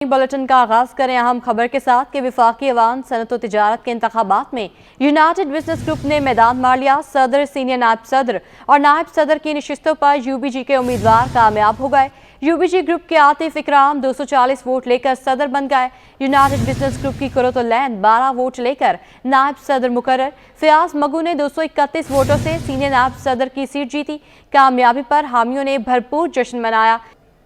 Bulletin का आगाज करें अहम खबर के साथ कि वफाकी अवान सनत और तिजारत के इंतखाबात में यूनाइटेड बिजनेस ग्रुप ने मैदान मार लिया। सदर, सीनियर नायब सदर और नायब सदर की नशिस्तों पर यूबीजी के उम्मीदवार कामयाब हो गए। यूबीजी ग्रुप के आतिफ इकराम 240 वोट लेकर सदर बन गए। यूनाइटेड बिजनेस ग्रुप की कुरतुलैन 12 वोट लेकर नायब सदर मुकर्रर। फयाज मगू ने 231 वोटों से सीनियर नायब सदर की सीट जीती। कामयाबी पर हामियों ने भरपूर जश्न मनाया।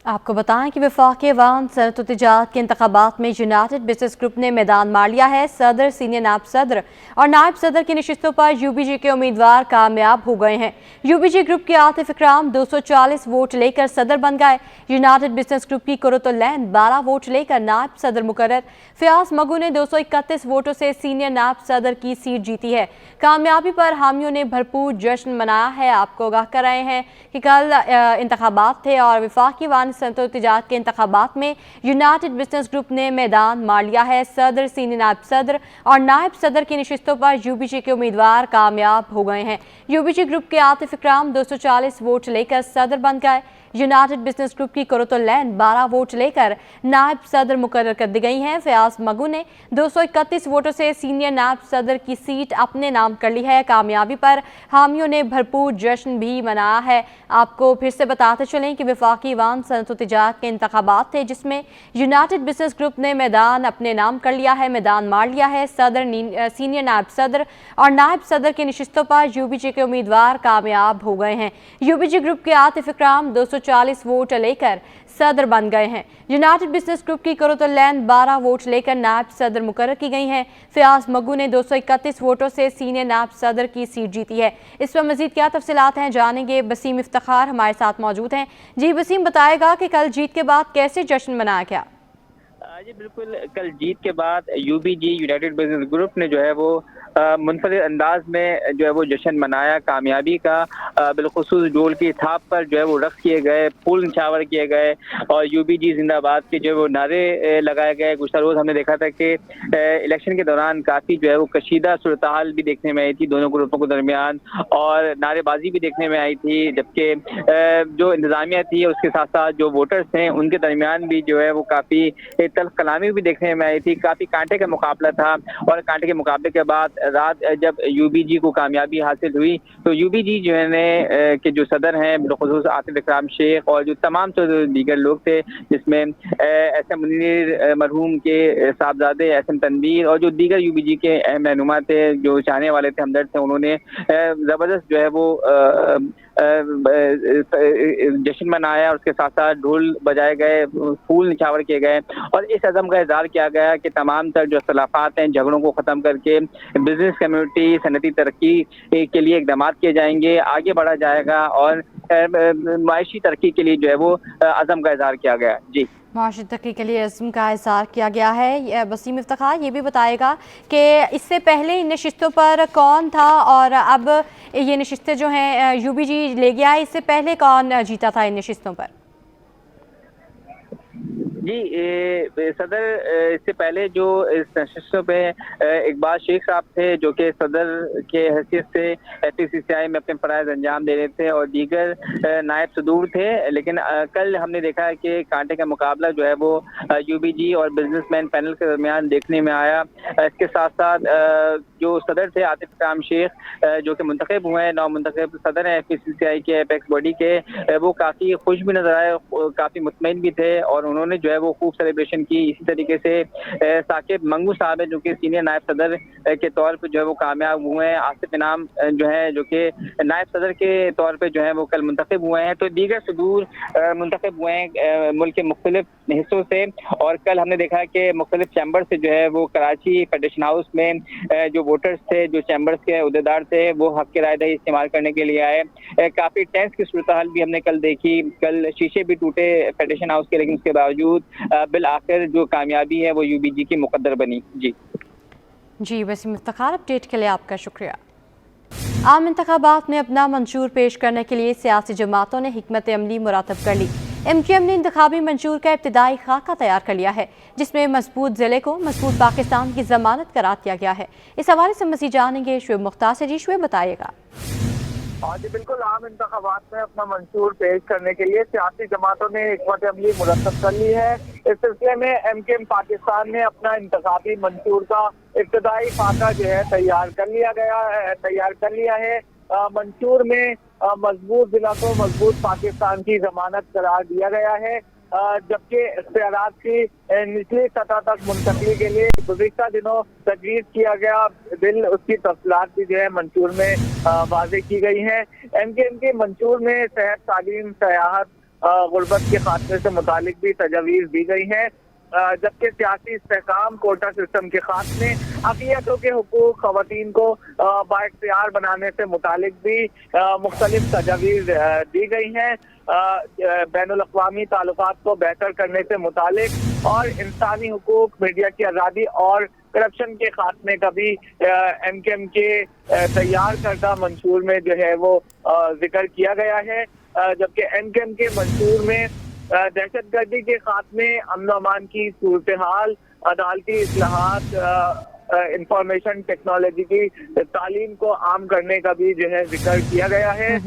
आपको बताएं कि वफाकी अवान सनत और तिजारत के इंतखाबात में यूनाइटेड बिजनेस ग्रुप ने मैदान मार लिया है। सदर, सीनियर नायब सदर और नायब सदर की नशिस्तों पर यूबीजी के उम्मीदवार कामयाब हो गए हैं। यूबीजी ग्रुप के आतिफ इकराम 240 वोट लेकर सदर बन गए। यूनाइटेड बिजनेस ग्रुप की कुरतुलैन 12 वोट लेकर नायब सदर मुकर्रर। फयाज मगू ने 231 वोटों से सीनियर नायब सदर की सीट जीती है। कामयाबी पर हामियों ने भरपूर जश्न मनाया है। आपको आगाह कर रहे हैं कि कल इंतखाबात थे और वफाकी अवान सनत और तिजारत के इंतखाबात में यूनाइटेड बिजनेस ग्रुप ने मैदान मार लिया है। सदर, सीनियर नायब सदर और नायब सदर की नशिस्तों पर यूबीजी के उम्मीदवार कामयाब हो गए हैं। यूबीजी ग्रुप के आतिफ इकराम 240 वोट लेकर सदर बन गए। यूनाइटेड बिजनेस ग्रुप की कुरतुलैन 12 वोट लेकर नायब सदर मुकर्रर कर दी गई हैं। फयाज मगू ने 231 वोटों से सीनियर नायब सदर की सीट अपने नाम कर ली है। कामयाबी पर हामियों ने भरपूर जश्न भी मनाया है। आपको फिर से बताते चलें कि वफाकी अवान सनत और तिजारत के इंतखाबात थे जिसमें यूनाइटेड बिजनेस ग्रुप ने मैदान अपने नाम कर लिया है, मैदान मार लिया है। सदर, सीनियर नायब सदर और नायब सदर की नशिस्तों पर यूबीजी के उम्मीदवार कामयाब हो गए हैं। यूबीजी ग्रुप के आतिफ इकराम 240 वोट लेकर सदर बन गए हैं। यूनाइटेड बिजनेस ग्रुप की कुरतुलैन 12 वोट लेकर नायब सदर मुकर्रर की गई हैं। फयाज मगू ने 231 वोटों से सीनियर नायब सदर की सीट जीती है। इस पर मजीद क्या तफसीलात हैं जानेंगे। वसीम इफ्तिखार हमारे साथ मौजूद हैं। जी वसीम, बताएगा कि कल जीत के बाद कैसे जश्न मनाया गया? जी बिल्कुल, कल जीत के बाद यूबीजी यूनाइटेड बिजनेस ग्रुप ने जो है वो मुनफरिद अंदाज में जो है वो जश्न मनाया। कामयाबी का बिलखुसूस ढोल की थाप पर जो है वो रक्स किए गए, फूल निछावर किए गए और यूबीजी जिंदाबाद के जो है वो नारे लगाए गए। गुज़श्ता रोज़ हमने देखा था कि इलेक्शन के दौरान काफ़ी जो है वो कशीदा सूरत हाल भी देखने में आई थी दोनों ग्रुपों के दरमियान और नारेबाजी भी देखने में आई थी, जबकि जो इंतजामिया थी उसके साथ साथ जो वोटर्स थे उनके दरमियान भी जो है वो काफ़ी तल्ख कलामी भी देखने में आई थी। काफ़ी कांटे का मुकाबला था और कांटे के मुकाबले के बाद रात जब यूबीजी को कामयाबी हासिल हुई तो यूबीजी जो है ने के जो सदर हैं बिलखुसूस आतिफ इकराम शेख और जो तमाम तो दीगर लोग थे जिसमें एस एम मुनीर मरहूम के साहबजादे एस एम तनवीर और जो दीगर यूबीजी के अहम रहनुमा थे जो चाहने वाले थे, हमदर्द थे, उन्होंने ज़बरदस्त जो है वो जश्न मनाया और उसके साथ साथ ढोल बजाए गए, फूल निछावर किए गए और इस अज़म का इज़हार किया गया कि तमाम तर जो इख्तलाफात हैं, झगड़ों को ख़त्म करके बिजनेस कम्युनिटी सनती तरक्की के लिए इकदाम किए जाएंगे, आगे बढ़ा जाएगा और माशी तरक्की के लिए जो है वो अज़म का इज़हार किया गया। जी, माशी तरक्की के लिए अज़्म का इज़हार किया गया है। वसीम इफ्तिखार ये भी बताएगा कि इससे पहले इन नशिस्तों पर कौन था और अब ये नशिस्तें जो हैं यूबीजी ले गया है, इससे पहले कौन जीता था इन नशिस्तों पर? जी, सदर इससे पहले जो इस नशिस्तों पे इकबाल शेख साहब थे जो कि सदर के हैसियत से FCCI में अपने फ़राइज़ अंजाम दे रहे थे और दीगर नायब सदूर थे, लेकिन कल हमने देखा है कि कांटे का मुकाबला जो है वो यूबीजी और बिजनेसमैन पैनल के दरमियान देखने में आया। इसके साथ साथ जो सदर थे आतिफ इकराम शेख जो कि मुंतखब हुए हैं, नौ मुंतखब सदर हैं FCCI के एपेक्स बॉडी के, वो काफ़ी खुश भी नजर आए, काफ़ी मुतमईन भी थे और उन्होंने जो है वो खूब सेलिब्रेशन की। इसी तरीके से साकिब मंगू साहब है जो कि सीनियर नायब सदर के तौर पे जो है वो कामयाब हुए हैं। आसिफ इनाम जो है जो कि नायब सदर के तौर पे जो है वो कल मुंतखब हुए हैं। तो दीगर सदूर मुंतखब हुए हैं मुल्क के मुख्तलिफ हिस्सों से और कल हमने देखा है कि मुख्तलिफ चैम्बर से जो है वो कराची फेडरेशन हाउस में जो वोटर्स थे, जो चैम्बर्स के अहदेदार थे, वो हक की राय दही इस्तेमाल करने के लिए आए। काफ़ी टेंस की सूरत हाल भी हमने कल देखी। कल शीशे भी टूटे फेडरेशन हाउस के, लेकिन उसके बावजूद बिल आखिर जो कामयाबी है वो यूबीजी की मुकद्दर बनी। जी वसीम इफ्तिखार, अपडेट के लिए आपका शुक्रिया। आम इंतखाबात में अपना मंशूर पेश करने के लिए सियासी जमातों ने हिकमत अमली मुरातब कर ली। MQM ने इंतखाबी मंशूर का इब्तिदाई खाका तैयार कर लिया है जिसमें मजबूत जिले को मजबूत पाकिस्तान की जमानत करार दिया गया है। इस हवाले से मज़ीद जानेंगे शुएब मुख्तार से। जी शुएब, बताइएगा। हाँ जी बिल्कुल, आम इंतखाबात में अपना मंशूर पेश करने के लिए सियासी जमातों ने हिकमत अमली मुरतब कर ली है। इस सिलसिले में एमकेएम पाकिस्तान ने अपना इंतखाबी मंशूर का इब्तदाई खाका जो है तैयार कर लिया है। मंशूर में मजबूत जिला को मजबूत पाकिस्तान की जमानत करार दिया गया है, जबकि इख्तियारात की निचली सतह तक मुंतकली के लिए गुज़िश्ता दिनों तजवीज़ किया गया बिल, उसकी तफसीलात भी जो है मंशूर में वाज़े की गई हैं। एमकेएम के मंशूर में सेहत, तालीम, सयाहत, गुर्बत के खात्मे से मुतालिक भी तजवीज़ दी गई हैं, जबकि सियासी इस्तेहकाम, कोटा सिस्टम के खात्मे, अक़लियतों के हुकूक, ख़वातीन को बाइख्तियार बनाने से मुतालिक भी मुख्तलिफ तजवीज़ दी गई हैं। बैनुल-अक़वामी ताल्लुकात को बेहतर करने से मुतालिक और इंसानी हुकूक, मीडिया की आज़ादी और करप्शन के खात्मे का भी एमकेएम के तैयार करदा मंशूर में जो है वो जिक्र किया गया है, जबकि एमकेएम के मंशूर में दहशतगर्दी के खात्मे, अमन अमान की सूरत हाल, अदालती इस्लाहात, इंफॉर्मेशन टेक्नोलॉजी की तालीम को आम करने का भी जो है जिक्र किया गया है।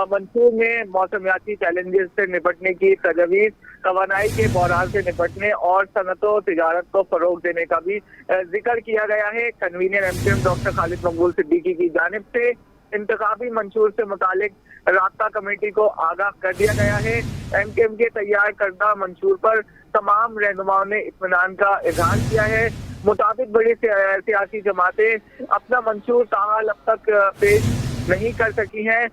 मंशूर में मौसमियाती चैलेंजेस से निपटने की तजवीज़, तवानाई के बहरान से निपटने और सनतो तिजारत को फरोग देने का भी जिक्र किया गया है। कन्वीनर एमकेएम डॉक्टर खालिद मकबूल सिद्दीकी की जानिब से इंतखाबी मंशूर से मुतालिक राब्ता कमेटी को आगाह कर दिया गया है। एमकेएम के तैयार करदा मंशूर पर तमाम रहनुमाओं ने इत्मीनान का इजहार किया है। मुताबिक बड़ी सियासी जमातें अपना मंशूर ताहाल अब तक पेश नहीं कर सकी हैं,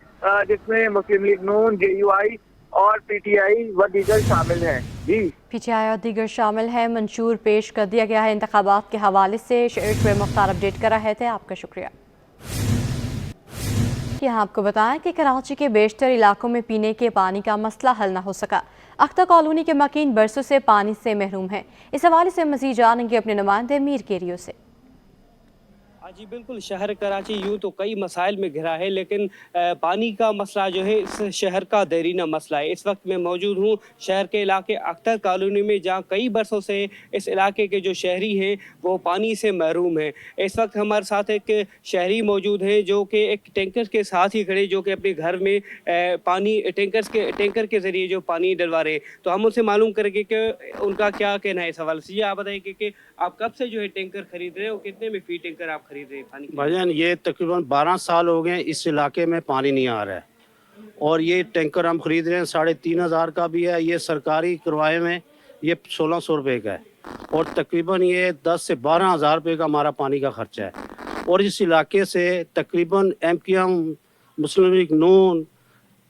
जिसमें मुस्लिम लीग नून, JUI और PTI व दीगर शामिल हैं। जी, PTI और दीगर शामिल हैं। मंशूर पेश कर दिया गया है। इंतखाबात के हवाले से शुएब मुख्तार अपडेट कर रहे थे, आपका शुक्रिया। यहाँ आपको बताएं कि कराची के बेशतर इलाकों में पीने के पानी का मसला हल न हो सका। अख्तर कॉलोनी के मकीन बरसों से पानी से महरूम है। इस हवाले से मज़ीद जानेंगे अपने नुमाइंदे मीर केरियो से। जी बिल्कुल, शहर कराची यूँ तो कई मसाइल में घिरा है, लेकिन पानी का मसला जो है इस शहर का देरीना मसला है। इस वक्त मैं मौजूद हूँ शहर के इलाके अख्तर कॉलोनी में, जहाँ कई बरसों से इस इलाके के जो शहरी हैं वो पानी से महरूम हैं। इस वक्त हमारे साथ एक शहरी मौजूद हैं जो कि एक टैंकर के साथ ही खड़े, जो कि अपने घर में पानी टैंकर के ज़रिए जो पानी डलवा रहे हैं। तो हम उनसे मालूम करेंगे कि उनका क्या कहना है इस हवाले से। आप बताइए कि आप कब से जो है टैंकर खरीद रहे हो, कितने में फी टैंकर आप खरीद रहे हैं पानी? भाईजान, ये तकरीबन 12 साल हो गए इस इलाके में पानी नहीं आ रहा है, और ये टैंकर हम खरीद रहे हैं 3,500 का भी है। ये सरकारी किराए में ये 1,600 रुपये का है, और तकरीबन ये 10 से 12,000 रुपये का हमारा पानी का खर्चा है। और इस इलाके से तकरीबन एमकेएम, मुस्लिम लीग नून,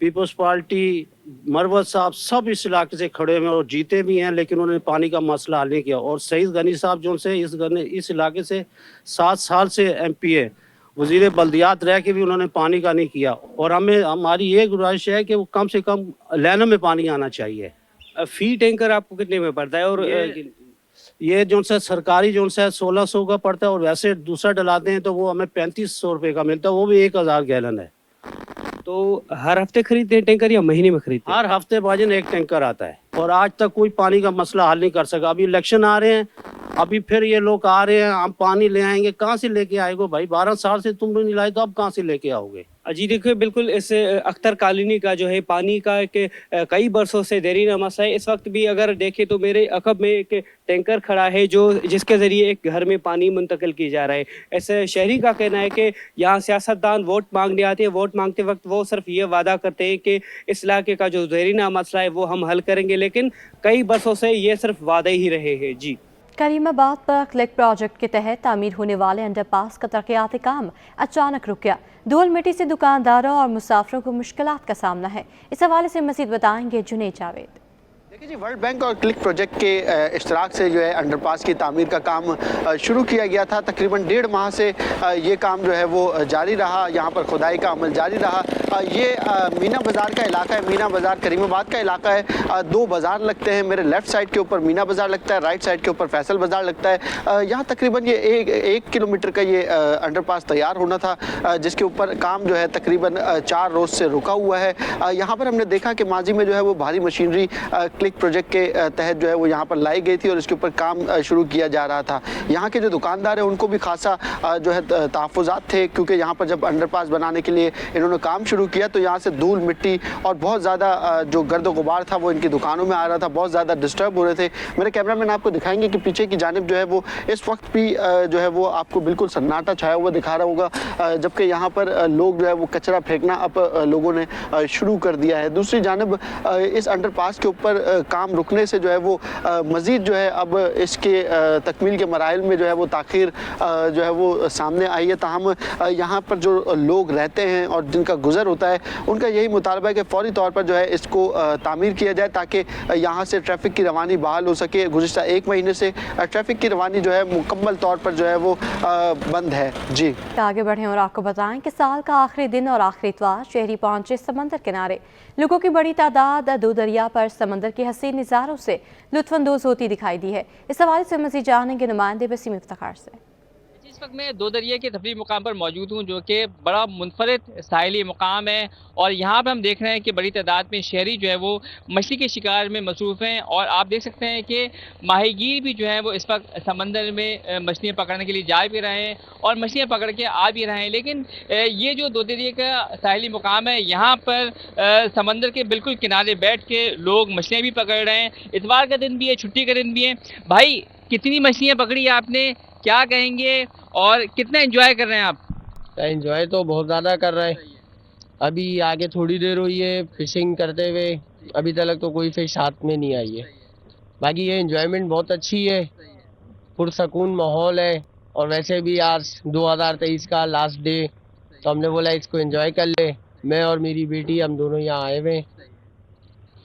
पीपल्स पार्टी, मरवत साहब सब इस इलाके से खड़े हुए और जीते भी हैं, लेकिन उन्होंने पानी का मसला हल नहीं किया। और सईद गनी साहब जो से इस इलाके से 7 साल से MP है, वजीर बल्दियात रह के भी उन्होंने पानी का नहीं किया। और हमारी ये गुजारिश है कि वो कम से कम लाइनों में पानी आना चाहिए। फी टैंकर आपको कितने में पड़ता है? और ये जो सा सरकारी जो सा 1,600 का पड़ता है, और वैसे दूसरा डलाते हैं तो वो हमें 3,500 रुपये का मिलता है, वो भी 1,000 गैलन है। तो हर हफ्ते खरीदते हैं टैंकर या महीने में खरीदते हैं? हर हफ्ते भाजन एक टैंकर आता है, और आज तक कोई पानी का मसला हल नहीं कर सका। अभी इलेक्शन आ रहे हैं, अभी फिर ये लोग आ रहे हैं, हम पानी ले आएंगे, कहाँ से लेके आएगो भाई? 12 साल से तुम नहीं लाए तो अब कहाँ से लेके आओगे? जी देखिए, बिल्कुल इस अख्तर कॉलोनी का जो है पानी का एक कई बरसों से देरीना मसला है। इस वक्त भी अगर देखें तो मेरे अकब में एक टैंकर खड़ा है जिसके ज़रिए एक घर में पानी मुंतकिल की जा रहा है। ऐसे शहरी का कहना है कि यहाँ सियासतदान वोट मांगने आते हैं, वोट मांगते वक्त वो सिर्फ ये वादा करते हैं कि इस इलाके का जो देरीना मसला है वो हम हल करेंगे, लेकिन कई बरसों से ये सिर्फ वादे ही रहे हैं। जी, करीमाबाद पर क्लिक प्रोजेक्ट के तहत तामीर होने वाले अंडरपास का तरक्याती काम अचानक रुक गया। धूल मिट्टी से दुकानदारों और मुसाफिरों को मुश्किलात का सामना है। इस हवाले से मज़ीद बताएंगे जुनैद जावेद। देखिए जी, वर्ल्ड बैंक और क्लिक प्रोजेक्ट के इश्तराक से जो है अंडरपास की तामीर का काम शुरू किया गया था। तकरीबन 1.5 माह से ये काम जो है वो जारी रहा। यहाँ पर खुदाई का अमल जारी रहा। ये मीना बाज़ार का इलाका है। मीना बाज़ार करीमाबाद का इलाका है। 2 बाज़ार लगते हैं। मेरे लेफ़्ट साइड के ऊपर मीना बाज़ार लगता है, राइट साइड के ऊपर फैसल बाज़ार लगता है। यहाँ तकरीबन ये 1 किलोमीटर का ये अंडरपास तैयार होना था, जिसके ऊपर काम जो है तकरीबन 4 रोज़ से रुका हुआ है। यहाँ पर हमने देखा कि माजी में जो है वो भारी मशीनरी क्लिक प्रोजेक्ट के तहत जो है वो यहाँ पर लाई गई थी और इसके ऊपर काम शुरू किया जा रहा था। यहाँ के जो दुकानदार हैं उनको भी खासा जो है तहफ़्फ़ुज़ात थे, क्योंकि यहाँ पर जब अंडरपास बनाने के लिए इन्होंने काम शुरू किया तो यहाँ से धूल मिट्टी और बहुत ज़्यादा जो गर्द गुबार था वो इनकी दुकानों में आ रहा था, बहुत ज़्यादा डिस्टर्ब हो रहे थे। मेरे कैमरामैन आपको दिखाएंगे कि पीछे की जानिब जो है वो इस वक्त भी जो है वो आपको बिल्कुल सन्नाटा छाया हुआ दिखा रहा होगा, जबकि यहाँ पर लोग जो है वो कचरा फेंकना अब लोगों ने शुरू कर दिया है। दूसरी जानिब इस अंडरपास के ऊपर काम रुकने से जो है वो मज़ीद जो है अब इसके तकमील के मराइल में जो है वो ताख़ीर जो है वो सामने आई है। ताहम यहाँ पर जो लोग रहते हैं और जिनका गुज़र होता है उनका यही मुतालबा है कि फ़ौरी तौर पर जो है इसको तामीर किया जाए ताकि यहाँ से ट्रैफ़िक की रवानी बहाल हो सके। गुज़िश्ता 1 महीने से ट्रैफ़िक की रवानी जो है मुकम्मल तौर पर जो है वो बंद है। जी आगे बढ़ें और आपको बताएं कि साल का आखिरी दिन और आखिरी इतवार शहरी पहुंचे समंदर किनारे। लोगों की बड़ी तादाद दो दरिया पर समंदर के हसीन नज़ारों से लुत्फ़अंदोज़ होती दिखाई दी है। इस हवाले से मज़ीद जानेंगे नुमाइंदे वसीम इफ्तिखार से। इस वक्त मैं दो दरिया के तफरीही मुकाम पर मौजूद हूँ, जो कि बड़ा मुनफरिद साहिली मुकाम है और यहाँ पर हम देख रहे हैं कि बड़ी तादाद में शहरी जो है वो मछली के शिकार में मसरूफ़ हैं। और आप देख सकते हैं कि माहीगीर भी जो है वो इस वक्त समंदर में मछलियाँ पकड़ने के लिए जा भी रहे हैं और मछलियाँ पकड़ के आ भी रहे हैं। लेकिन ये जो दो दरिया का साहिली मुकाम है, यहाँ पर समंदर के बिल्कुल किनारे बैठ के लोग मछलियाँ भी पकड़ रहे हैं। इतवार का दिन भी है, छुट्टी का दिन भी है। भाई, कितनी मछलियाँ पकड़ी आपने, क्या कहेंगे और कितना एंजॉय कर रहे हैं आप? एंजॉय तो बहुत ज़्यादा कर रहे हैं। अभी आगे थोड़ी देर हुई है फिशिंग करते हुए, अभी तक तो कोई फिश हाथ में नहीं आई है। बाकी ये एंजॉयमेंट बहुत अच्छी है, पुरसकून माहौल है। और वैसे भी आज 2023 का लास्ट डे, तो हमने बोला इसको एंजॉय कर ले। मैं और मेरी बेटी हम दोनों यहाँ आए हुए हैं।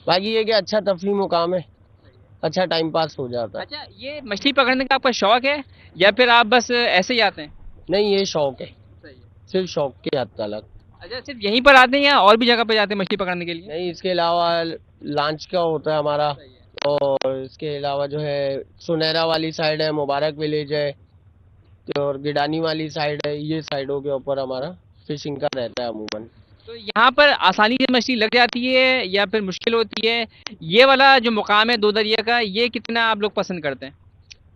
बाकी ये कि अच्छा तफरीही मुकाम है, अच्छा टाइम पास हो जाता है। अच्छा, ये मछली पकड़ने का आपका शौक है या फिर आप बस ऐसे ही आते हैं? नहीं, ये शौक है, सिर्फ शौक के हद तक। अच्छा, सिर्फ यहीं पर आते हैं या और भी जगह पे जाते हैं मछली पकड़ने के लिए? नहीं, इसके अलावा लॉन्च का होता है हमारा, और इसके अलावा जो है सुनहरा वाली साइड है, मुबारक विलेज है, और गिडानी वाली साइड है। ये साइडों के ऊपर हमारा फिशिंग का रहता है अमूमन। तो यहाँ पर आसानी से मछली लग जाती है या फिर मुश्किल होती है? ये वाला जो मुकाम है दो दरिया का, ये कितना आप लोग पसंद करते हैं?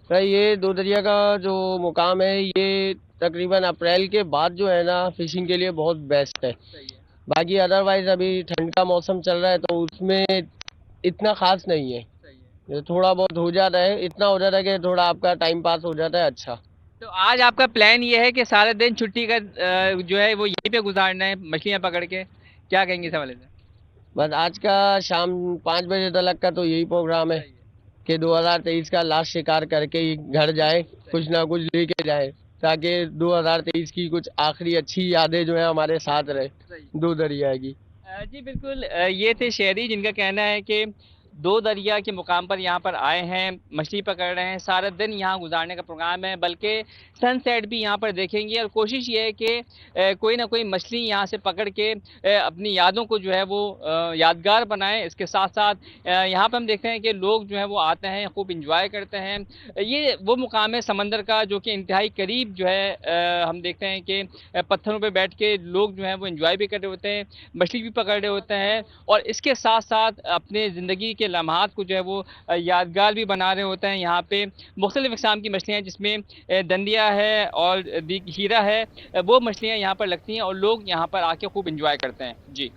भाई, ये दो दरिया का जो मुकाम है ये तकरीबन अप्रैल के बाद जो है ना फिशिंग के लिए बहुत बेस्ट है। बाकी अदरवाइज अभी ठंड का मौसम चल रहा है तो उसमें इतना खास नहीं है, थोड़ा बहुत हो जाता है, इतना हो जाता है कि थोड़ा आपका टाइम पास हो जाता है। अच्छा, तो आज आपका प्लान ये है कि सारे दिन छुट्टी का जो है वो यहीं पे गुजारना है मछलियाँ पकड़ के, क्या कहेंगे इस हवाले से? बस आज का शाम 5 बजे तक का तो यही प्रोग्राम है कि 2023 का लास्ट शिकार करके ही घर जाए, कुछ ना कुछ लेके जाए, ताकि 2023 की कुछ आखिरी अच्छी यादें जो है हमारे साथ रहे दो दरिया की। जी बिल्कुल, ये थे शहरी जिनका कहना है कि दो दरिया के मुकाम पर यहाँ पर आए हैं, मछली पकड़ रहे हैं, सारा दिन यहाँ गुजारने का प्रोग्राम है, बल्कि सनसेट भी यहाँ पर देखेंगे। और कोशिश ये है कि कोई ना कोई मछली यहाँ से पकड़ के अपनी यादों को जो है वो यादगार बनाएं। इसके साथ साथ यहाँ पर हम देखते हैं कि लोग जो है वो आते हैं, खूब इंजॉय करते हैं। ये वो मुकाम है समंदर का जो कि इंतहाई करीब जो है हम देखते हैं कि पत्थरों पर बैठ के लोग जो है वो इंजॉय भी कर रहे होते हैं, मछली भी पकड़ रहे होते हैं और इसके साथ साथ अपने ज़िंदगी के लम्हात को जो है वो यादगार भी बना रहे होते हैं। यहाँ पे मुख्तलिफ़ इक़साम की मछलियाँ जिसमें दंदिया है और हीरा है, वो मछलियाँ यहाँ पर लगती हैं और लोग यहाँ पर आके खूब इंजॉय करते हैं। जी,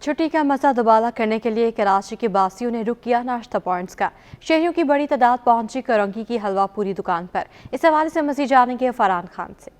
छुट्टी का मज़ा दोबारा करने के लिए कराची के बासियों ने रुक किया नाश्ता पॉइंट्स का। शहरियों की बड़ी तादाद पहुंची करंगी की हलवा पूरी दुकान पर। इस हवाले से मज़ीद जानेंगे फरहान खान से।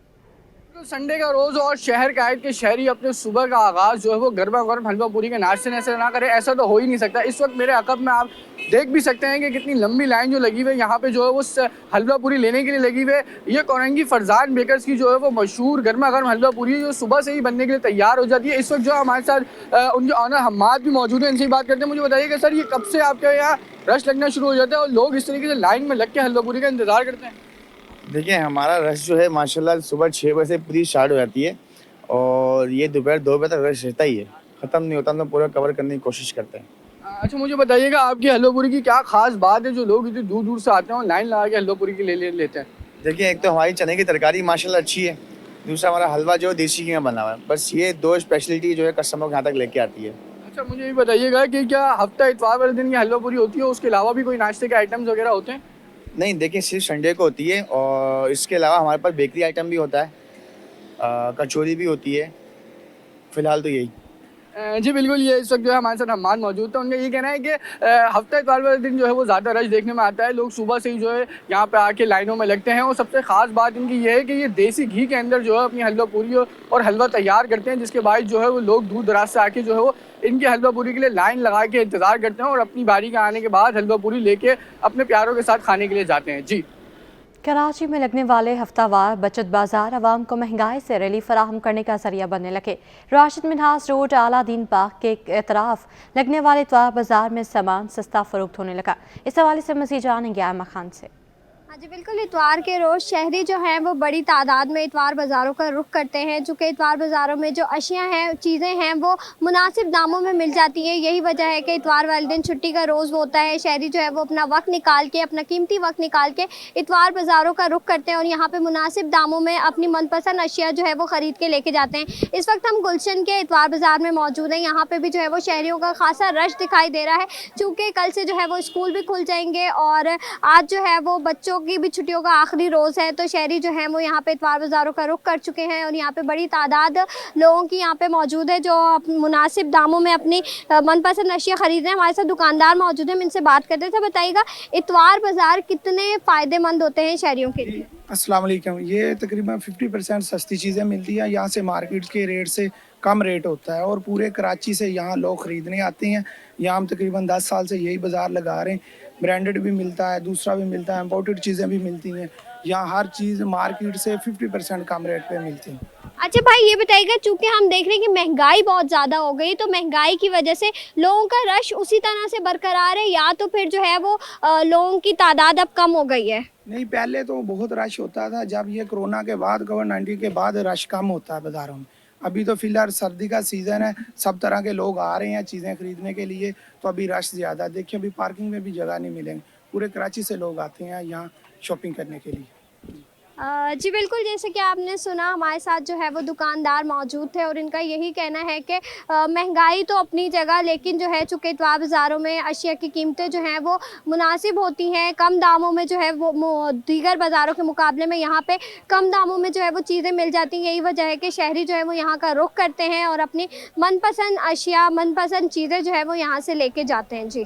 संडे का रोज और शहर के आए के शहरी अपने सुबह का आगाज जो है वो गर्मा गर्म हलवा पूरी के नाश्ते से ना करे, ऐसा तो हो ही नहीं सकता। इस वक्त मेरे अकब में आप देख भी सकते हैं कि कितनी लंबी लाइन जो लगी हुई है यहाँ पे जो है वो हलवा पूरी लेने के लिए लगी हुई है। ये कोरंगी फरजान बेकर्स की जो है वो मशहूर गर्मा गर्म हलवा पूरी है जो सुबह से ही बनने के लिए तैयार हो जाती है। इस वक्त जो हमारे साथ उनके ऑनर हम्माद भी मौजूद है, इनसे बात करते हैं। मुझे बताइए कि सर ये कब से आपके यहाँ रश लगना शुरू हो जाता है और लोग इस तरीके से लाइन में लग के हलवा पूरी का इंतजार करते हैं? देखिए, हमारा रश जो है माशाल्लाह सुबह 6 बजे से पूरी स्टार्ट हो जाती है और ये दोपहर 2 बजे तक रश रहता ही है, ख़त्म नहीं होता। हम पूरा कवर करने की कोशिश करते हैं। अच्छा, मुझे बताइएगा आपकी हलवा पूरी की क्या खास बात है जो लोग इतनी दूर दूर से आते हैं और लाइन लगा के हलवा पूरी की लेते हैं? देखिए, एक तो हमारी चने की तरकारी माशाल्लाह अच्छी है, दूसरा हमारा हलवा जो देसी घी में बना हुआ है। बस ये 2 स्पेशलिटी जो है कस्टमर को यहाँ तक लेके आती है। अच्छा, अच्छा, मुझे ये बताइएगा कि क्या हफ्ता इतवार वाले दिन ये हलवा पूरी होती है, उसके अलावा भी कोई नाश्ते के आइटम्स वगैरह होते हैं? नहीं, देखिए सिर्फ संडे को होती है और इसके अलावा हमारे पास बेकरी आइटम भी होता है, कचौरी भी होती है। फिलहाल तो यही। जी बिल्कुल, ये इस वक्त जो है हमारे साथ हमान मौजूद था। उनका ये कहना है कि हफ्ता इतवार वाले दिन जो है वो ज़्यादा रश देखने में आता है। लोग सुबह से ही जो है यहाँ पे आके लाइनों में लगते हैं और सबसे ख़ास बात इनकी ये है कि ये देसी घी के अंदर जो है अपनी हलवा पूरी और हलवा तैयार करते हैं, जिसके बाद जो है वो लोग दूर दराज से आके जो है वो इनकी हलवा पूरी के लिए लाइन लगा के इंतज़ार करते हैं और अपनी बारी का आने के बाद हलवा पूरी लेके अपने प्यारों के साथ खाने के लिए जाते हैं। जी। कराची में लगने वाले हफ्तावार बचत बाजार आवाम को महंगाई से रिलीफ फराहम करने का जरिया बनने लगे। राशिद मिन्हास रोड आला दीन पार्क के एतराफ लगने वाले इतवार बाजार में सामान सस्ता फरोख्त होने लगा। इस हवाले से मज़ीद जानेंगे आयमा खान से। हाँ जी बिल्कुल, इतवार के रोज़ शहरी जो हैं वो बड़ी तादाद में इतवार बाज़ारों का रुख करते हैं, चूँकि इतवार बाज़ारों में जो अशिया हैं, चीज़ें हैं वो मुनासिब दामों में मिल जाती हैं। यही वजह है कि इतवार वाले दिन छुट्टी का रोज़ होता है, शहरी जो है वो अपना वक्त निकाल के, अपना कीमती वक्त निकाल के इतवार बाज़ारों का रुख करते हैं और यहाँ पर मुनासिब दामों में अपनी मनपसंद अशिया जो है वो ख़रीद के लेके जाते हैं। इस वक्त हम गुलशन के इतवार बाज़ार में मौजूद हैं। यहाँ पर भी जो है वो शहरियों का खासा रश दिखाई दे रहा है, चूँकि कल से जो है वो स्कूल भी खुल जाएंगे और आज जो है वो बच्चों की भी छुट्टियों का आखिरी रोज़ है, तो शहरी जो है वो यहाँ पे इतवार बाज़ारों का रुख कर चुके हैं और यहाँ पे बड़ी तादाद लोगों की यहाँ पे मौजूद है जो मुनासिब दामों में अपनी मनपसंद अशिया खरीद रहे हैं। हमारे साथ दुकानदार मौजूद हैं, हम इनसे बात करते थे। बताइएगा इतवार बाज़ार कितने फ़ायदेमंद होते हैं शहरियों के लिए? अस्सलाम वालेकुम। ये तकरीबन 50% सस्ती चीज़ें मिलती हैं, यहाँ से मार्केट के रेट से कम रेट होता है और पूरे कराची से यहाँ लोग ख़रीदने आते हैं। यहाँ हम तकरीबन 10 साल से यही बाज़ार लगा रहे हैं। ब्रांडेड भी मिलता है, दूसरा भी मिलता है, इम्पोर्टेड चीज़ें भी मिलती हैं। यहाँ हर चीज़ मार्केट से 50% कम रेट पे मिलती है। अच्छा भाई, ये बताइएगा, चूँकि हम देख रहे हैं कि महंगाई बहुत ज़्यादा हो गई, तो महंगाई की वजह से लोगों का रश उसी तरह से बरकरार है या तो फिर जो है वो लोगों की तादाद अब कम हो गई है? नहीं, पहले तो बहुत रश होता था। जब ये कोरोना के बाद, कोविड-19 के बाद रश कम होता है बाज़ारों में। अभी तो फिलहाल सर्दी का सीज़न है, सब तरह के लोग आ रहे हैं चीज़ें ख़रीदने के लिए, तो अभी रश ज़्यादा। देखिए अभी पार्किंग में भी जगह नहीं मिलेंगे, पूरे कराची से लोग आते हैं यहाँ शॉपिंग करने के लिए। जी बिल्कुल, जैसे कि आपने सुना, हमारे साथ जो है वो दुकानदार मौजूद थे और इनका यही कहना है कि महंगाई तो अपनी जगह, लेकिन जो है चूँकि इतवार बाज़ारों में अशिया की कीमतें जो हैं वो मुनासिब होती हैं, कम दामों में जो है वो दीगर बाज़ारों के मुकाबले में यहाँ पे कम दामों में जो है वो चीज़ें मिल जाती हैं। यही वजह है कि शहरी जो है वो यहाँ का रुख करते हैं और अपनी मनपसंद अशिया, मनपसंद चीज़ें जो है वो यहाँ से लेके जाते हैं। जी।